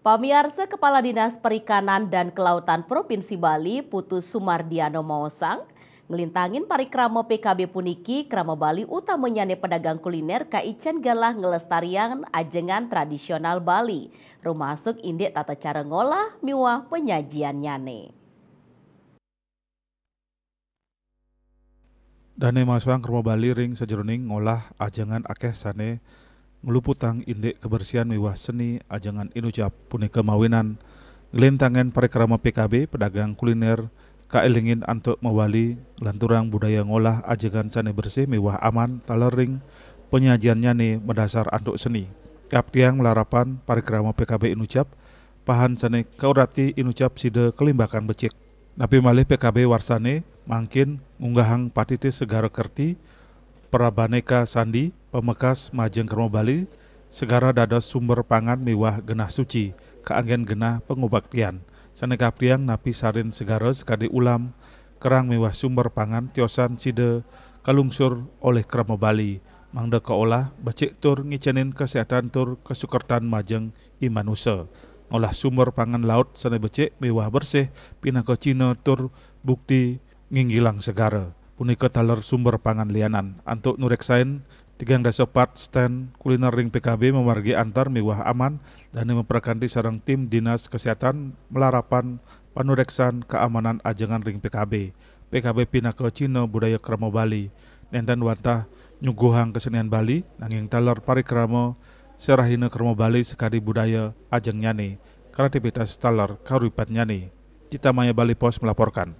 Pamiarsa Kepala Dinas Perikanan dan Kelautan Provinsi Bali, Putu Sumardiano Maosang, ngelintangin parikrama PKB puniki krama Bali utamanya pedagang kuliner kaicen galah ngelestarian ajengan tradisional Bali, termasuk indek tata cara ngolah miwah penyajian nyane. Dane masang rumah Bali ring sajeroning ngolah ajangan akeh sane ngeluputang indek kebersihan miwah seni ajangan inucap punika mawinan ngelintangan parikrama PKB pedagang kuliner kaelingin antuk mewali lanturang budaya ngolah ajangan sane bersih miwah aman talering penyajian nyane mendasar antuk seni. Kap tiang melarapan parikrama PKB inucap pahan sane kaurati inucap side kelimbakan becik. Napi malih PKB warsane mangkin ngunggahang patitis segara kerti Prabaneka Sandi pemekas Majeng Kermo Bali segara dados sumber pangan miwah genah suci kaanggen genah pengobaktian saneka priang napi sarin segara sekadi ulam kerang miwah sumber pangan tiosan side kalungsur oleh Kermo Bali mangda kaolah becik tur ngicenin kesehatan tur kesukertan Majeng imanusa ngolah sumber pangan laut sane becik miwah bersih pinaka Cina tur bukti nginggilang segara punika taler sumber pangan lianan antuk nureksain 3-4 stand kuliner ring PKB memargi antar miwah aman dan memperkanti sarang tim dinas kesehatan melarapan panureksan keamanan ajangan ring PKB pinaka Cina budaya krama Bali nenten wantah nyuguhang kesenian Bali nanging taler parikrama serahina krama Bali sekadi budaya ajeng nyane kreativitas taler kauripan nyane. Cita Maya Bali Pos melaporkan.